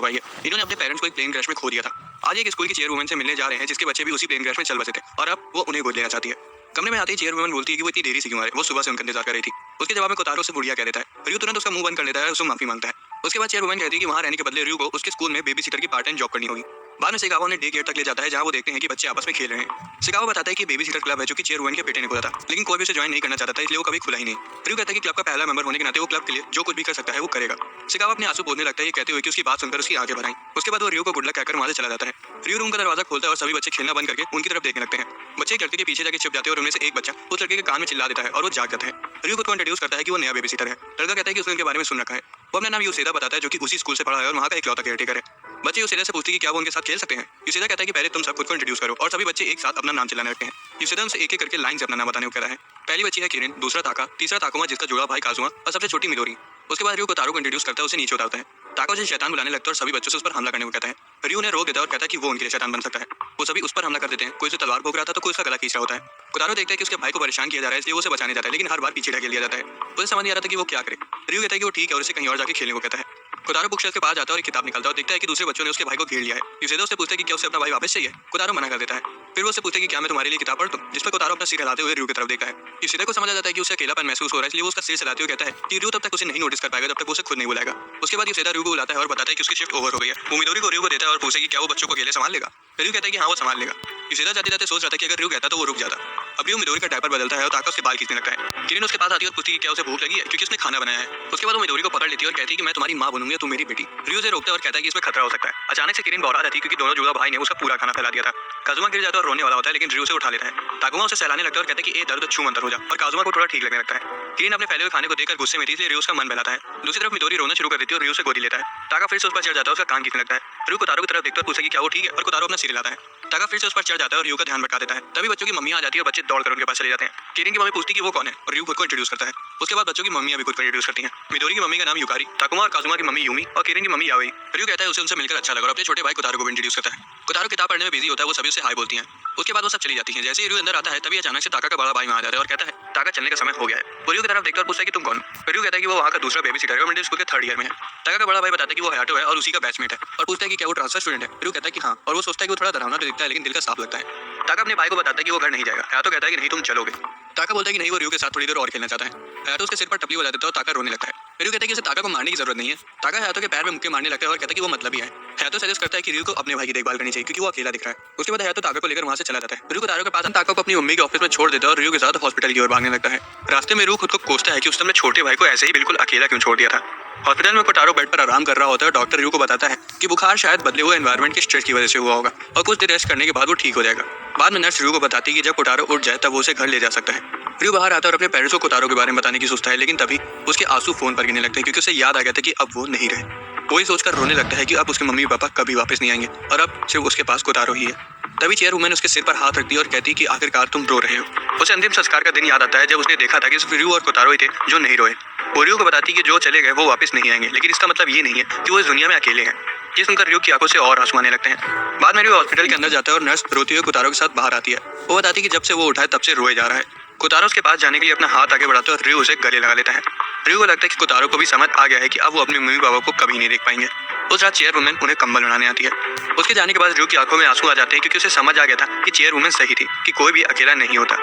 भाई है। इन्होंने अपने पेरेंट्स को एक प्लेन क्रैश में खो दिया था। आज एक स्कूल की चेयरवुमन से मिलने जा रहे हैं जिसके बच्चे भी उसी प्लेन क्रैश में चल बसे थे और अब वो उन्हें गोद लेना चाहती है। कमरे में आते ही चेयरवुमन बोलती है कि वो इतनी देरी से क्यों आ रहे, वो सुबह से उनका इंतजार कर रही थी। उसके जवाब में कोतारो से बुढ़िया कह देता है। रियो तुरंत उसका मुंह बंद कर लेता है और उससे माफी मांगता है। उसके बाद चेयरवुमन कहती है कि वहां रहने के बदले रियो को उसके स्कूल में बेबी सिटर की पार्ट टाइम जॉब करनी होगी। बाद में सिकावा उन्हें डे केयर तक ले जाता है जहां वो देखते हैं कि बच्चे आपस में खेल रहे हैं। सिकावा बताता है कि बेबी सिटर क्लब है जो कि चेयरवुमन के बेटे ने खोला था, लेकिन कोई भी उसे ज्वाइन नहीं करना चाहता था, इसलिए वो कभी खुला ही नहीं। रियो कहता है कि क्लब का पहला मेंबर होने के नाते वो क्लब के लिए जो कुछ भी कर सकता है वो करेगा। सिकावा अपने आंसू पोंछने लगता है ये कहते हुए कि उसकी बात सुनकर उसकी आंखें भर आईं। उसके बाद वो रियो को गुड लक कहकर वहां से चला जाता है। रियो रूम का दरवाजा खोलता है और सभी बच्चे खेलना बंद करके उनकी तरफ देखने लगते हैं। बच्चे एक लड़के के पीछे जाके छिप जाते हैं और उनमें से एक बच्चा उस लड़के के कान में चिल्ला देता है और वो जाग जाता है। रियो खुद को इंट्रोड्यूस करता है कि वो नया बेबी सिटर है। लड़का कहता है कि उसने उनके बारे में सुन रखा है। वो अपना नाम यूसेदा बताता है जो कि उसी स्कूल से पढ़ा है और वहाँ का इकलौता केयरटेकर है। बच्चे यूसेदा से पूछते हैं कि क्या वो उनके साथ खेल सकते हैं। यूसेदा कहता है कि पहले तुम सब खुद को इंट्रोड्यूस करो और सभी बच्चे एक साथ अपना नाम चिल्लाने लगते हैं। यूसेदा उनसे एक एक करके लाइन से अपना नाम बताने को कहता है। पहली बच्ची है किरिन, दूसरा ताका, तीसरा ताकुमा जिसका जुड़ा भाई काजुमा और सबसे छोटी मिदोरी। उसके बाद रियो कोतारो को इंट्रोड्यूस करता है, उसे नीचे उतारता है। ताका उसे शैतान बुलाने लगता है और सभी बच्चों से उस पर हमला करने को कहता है। रियो उन्हें रोक देता है और कहता है कि वो उनके लिए शैतान बन सकता है। वो सभी उस पर हमला कर देते हैं। कोई उसे तलवार भोग रहा था तो कोई उसका गला खींच रहा होता है। कोतारो देखता है कि उसके भाई को परेशान किया जा रहा है, इसलिए वो उसे बचाने जाता है, लेकिन हर बार पीछे ढकेल दिया जाता है। उसे समझ नहीं आ रहा था कि वो क्या करे। रियो कहता है कि वो ठीक है और उसे कहीं और जाके खेलने को कहता है। कोतारो बुक शेल्फ के पास जाता है और एक किताब निकालता है और देखता है कि दूसरे बच्चों ने उसके भाई को घेर लिया है। यूसेदा उससे पूछता है कि क्या उसे अपना भाई वापस चाहिए। कोतारो मना कर देता है। फिर वो उससे पूछता है कि क्या मैं तुम्हारे लिए किताब पढ़ दूं, जिस पर कोतारो अपना सिर हिलाते हुए रियो की तरफ देखता है। यूसेदा को समझ आ जाता है कि उसे अकेलापन महसूस हो रहा है, इसलिए वो उसका सिर हिलाते हुए कहता है कि रियो तब तक उसे नहीं नोटिस कर पाएगा जब तक वो उसे खुद नहीं बुलाएगा। उसके बाद यूसेदा रियो को बुलाता है और बताता है कि उसकी शिफ्ट ओवर हो गई है। वो मिदोरी को रियो को देता है और पूछता है कि क्या वो बच्चों को अकेले संभाल लेगा। रियो कहता है कि हाँ वो संभाल लेगा। यूसेदा जाते जाते सोच रहा था कि अगर रियो कहता तो वो रुक जाता। अब रियो मिदोरी का डायपर बदलता है और ताका उसके बाल खींचने लगता है। किरिन उसके पास आती है और पूछती है कि क्या उसे भूख लगी है क्योंकि उसने खाना बनाया है। उसके बाद वो मिदोरी को पकड़ लेती है और कहती है कि मैं तुम्हारी मां बनूंगी, तू मेरी बेटी। रियो से रोकता है और कहता है कि इसमें खतरा हो सकता है। अचानक से किरिन बौरा जाती है क्योंकि दोनों जुड़ा भाई ने उसका पूरा खाना फैला दिया था। काजुमा गिर जाता है और रोने वाला होता है, लेकिन रियो उसे उठा लेता है। ताकुमा उसे सहलाने लगता है और कहता है कि ए दर्द छू मंतर हो जा, और काजुमा को थोड़ा ठीक लगने लगता है। किरिन अपने फैले हुए खाने को देखकर गुस्से में थी, इसलिए रियो उसका मन बहलाता है। दूसरी तरफ मिदोरी रोना शुरू कर देती है और रियो से गोदी लेता है। ताका फिर से उस पर चढ़ जाता है, उसका कान खींचने लगता है। रियो कोतारो की तरफ देखता है और पूछता है कि क्या वो ठीक है, और कोतारो अपना सिर हिलाता है। ताका फिर से उस पर चढ़ जाता है और रियो का ध्यान भटका देता है। तभी बच्चों की मम्मी आ जाती है और बच्चे दौड़कर उनके पास चले जाते हैं। किरिन की मम्मी पूछती है कि वो कौन है और रियो खुद को इंट्रोड्यूस करता है। उसके बाद बच्चों की मम्मी भी खुद को इंट्रोड्यूस करती हैं। मिदोरी की मम्मी का नाम युकारी, ताकुमा और काजुमा की मम्मी यूमी और किरिन की मम्मी याओई। रियो कहता है उसे उनसे मिलकर अच्छा लगा और अपने छोटे भाई कोतारो को भी इंट्रोड्यूस करता है। कोतारो किताब पढ़ने में बिजी होता है, वो सभी उसे हाय बोलती हैं। उसके बाद वो सब चली जाती हैं। जैसे ही रियो अंदर आता है तभी अचानक से ताका का बड़ा भाई वहां आ जाता है और कहता है ताका चलने का समय हो गया है। वो रियो की तरफ देखता है और पूछता है कि तुम कौन। रियो कहता है कि वो वहां का दूसरा बेबी सिटर है और मिडिल स्कूल के थर्ड ईयर में है। ताका का बड़ा भाई बताता है कि वो हयाटो है और उसी का बैचमेट है और पूछता है कि क्या वो ट्रांसफर स्टूडेंट है। रियो कहता है कि हाँ, और वो सोचता है कि वो थोड़ा डरावना तो दिखता है लेकिन दिल का साफ लगता है। ताका अपने भाई को बताता है कि वो घर नहीं जाएगा। हयातो कहता है कि नहीं तुम चलोगे। ताका बोलता है कि नहीं, वो रियो के साथ थोड़ी देर और खेलना चाहता है। हयातो उसके सिर पर टपली बजा देता है और ताका रोने लगता है। रियो कहता है कि इसे ताका को मारने की जरूरत नहीं है। ताका हयातो के पैर में मुक्के मारने लगता है और कहता है कि वो मतलब ही है। हयातो सजेस्ट करता है कि रियो को अपने भाई की देखभाल करनी चाहिए क्योंकि वो अकेला दिख रहा है। उसके बाद हयातो ताका को लेकर वहां से चला जाता है। रियो को तारो के पास ताका को अपनी मम्मी के ऑफिस में छोड़ देता है और रियो के साथ हॉस्पिटल की ओर भागने लगता है। रास्ते में रियो खुद को कोसता है कि उसने अपने छोटे भाई को ऐसे ही बिल्कुल अकेला क्यों छोड़ दिया था। हॉस्पिटल में कोतारो बेड पर आराम कर रहा होता है। डॉक्टर रियो को बताता है कि बुखार शायद बदले हुए एनवायरनमेंट के स्ट्रेस की वजह से हुआ होगा और कुछ देर रेस्ट करने के बाद वो ठीक हो जाएगा। बाद में नर्स रियो को बताती है कि जब कोतारो उठ जाए तब वो उसे घर ले जा सकता है। रियो बाहर आता है और अपने पेरेंट्स को कोतारो के बारे में बताने की सोचता है, लेकिन तभी उसके आंसू फोन पर गिरने लगते हैं क्योंकि उसे याद आ गया था कि अब वो नहीं रहे। वो ही सोचकर रोने लगता है कि अब उसके मम्मी पापा कभी वापस नहीं आएंगे और अब सिर्फ उसके पास कोतारो ही है। तभी चेयरवुमन उसके सिर पर हाथ रखती है और कहती है कि आखिरकार तुम रो रहे हो। उसे अंतिम संस्कार का दिन याद आता है जब उसने देखा था कि सिर्फ रियो और कोतारो ही थे जो नहीं रोए। वो रियो को बताती है कि जो चले गए वो वापस नहीं आएंगे, लेकिन इसका मतलब ये नहीं है कि वो इस दुनिया में अकेले हैं। ये सुनकर रियो की आंखों से और आंसू आने लगते हैं। बाद में रियो हॉस्पिटल के अंदर जाता है और नर्स रोती हुई कोतारो के साथ बाहर आती है। वो बताती है कि जब से वो उठा है तब से रोए जा रहा है। कोतारो उसके पास जाने के लिए अपना हाथ आगे बढ़ाता है और रियो उसे गले लगा लेता है। रियो को लगता है कि कोतारो को भी समझ आ गया है कि अब वो अपने मम्मी पापा को कभी नहीं देख पाएंगे। उस रात चेयरवुमन उन्हें कंबल बनाने आती है। उसके जाने के बाद रियो की आंखों में आंसू आ जाते हैं क्योंकि उसे समझ आ गया था कि चेयरवुमन सही थी कि कोई भी अकेला नहीं होता।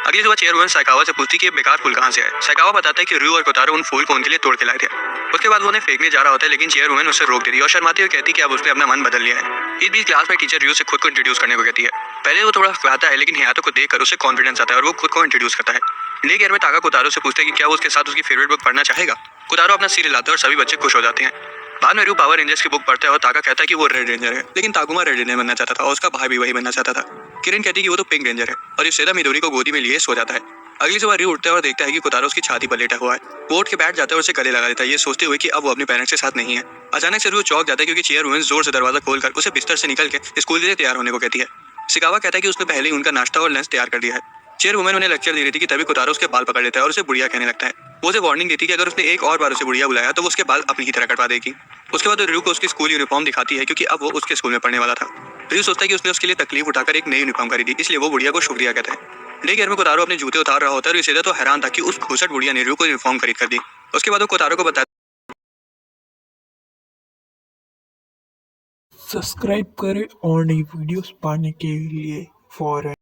अगली सुबह चेयरवुमन साइकावा से पूछती कि ये बेकार फूल कहाँ से आए। साइकावा बताता है कि रियो और कोतारो उन फूल को उनके लिए तोड़ के लाए थे। उसके बाद वो उन्हें फेंकने जा रहा होता है, लेकिन चेयरवुमन उसे रोक देती है और शर्माती हुई कहती है कि अब उसने अपना मन बदल लिया है। इस बीच क्लास में टीचर रियो से खुद को इंट्रोड्यूस करने को कहती है। पहले वो थोड़ा घबराता है, लेकिन हयातो को देखकर उसे कॉन्फिडेंस आता है और वो खुद को इंट्रोड्यूस करता है। डे केयर में ताका कोतारो से पूछता है कि क्या वो उसके साथ उसकी फेवरेट बुक पढ़ना चाहेगा। कोतारो अपना सिर हिलाता है और सभी बच्चे खुश हो जाते हैं। बाद में रियो पावर रेंजर्स की बुक पढ़ता है और ताका कहता है कि वो रेड रेंजर है, लेकिन ताकुमा रेड रेंजर बनना चाहता था और उसका भाई भी वही बनना चाहता था। किरिन कहती है कि वो तो पिंक रेंजर है और यूसेदा मिदोरी को गोदी में लिए सो जाता है। अगली सुबह रियो उठता है और देखता है कि कोतारो उसकी छाती पर लेटा हुआ है। वो उठ के बैठ जाता है और उसे गले लगा देता है, ये सोचते हुए कि अब वो अपने पेरेंट्स के साथ नहीं है। अचानक से रियो चौंक जाता है क्योंकि चेयरवुमन जोर से दरवाजा खोलकर उसे बिस्तर से निकल के स्कूल के लिए तैयार होने को कहती है। सिकावा कहता है कि उसने पहले ही उनका नाश्ता और लंच तैयार कर दिया है। चेयरवुमन उन्हें लेक्चर दे रही थी कि तभी कोतारो उसके बाल पकड़ लेता है और उसे बुढ़िया कहने लगता है। वो उसे वार्निंग देती है कि अगर उसने एक और बार उसे बुढ़िया बुलाया तो वो उसके बाल अपनी ही तरह कटवा देगी। उसके बाद रियो को उसकी स्कूल यूनिफॉर्म दिखाती है क्योंकि अब वो उसके स्कूल में पढ़ने वाला था। रियो सोचता है कि उसने उसके लिए तकलीफ उठाकर एक नई यूनिफॉर्म खरीदी, इसलिए वो बुढ़िया को शुक्रिया कहता है। डे केयर में कोतारो अपने जूते उतार रहा होता है और यूसेदा तो हैरान था कि उस घुसट बुढ़िया ने रियो को यूनिफॉर्म खरीद कर दी। उसके बाद वो कोतारो को बताता सब्सक्राइब करें और नई वीडियोस पाने के लिए फॉर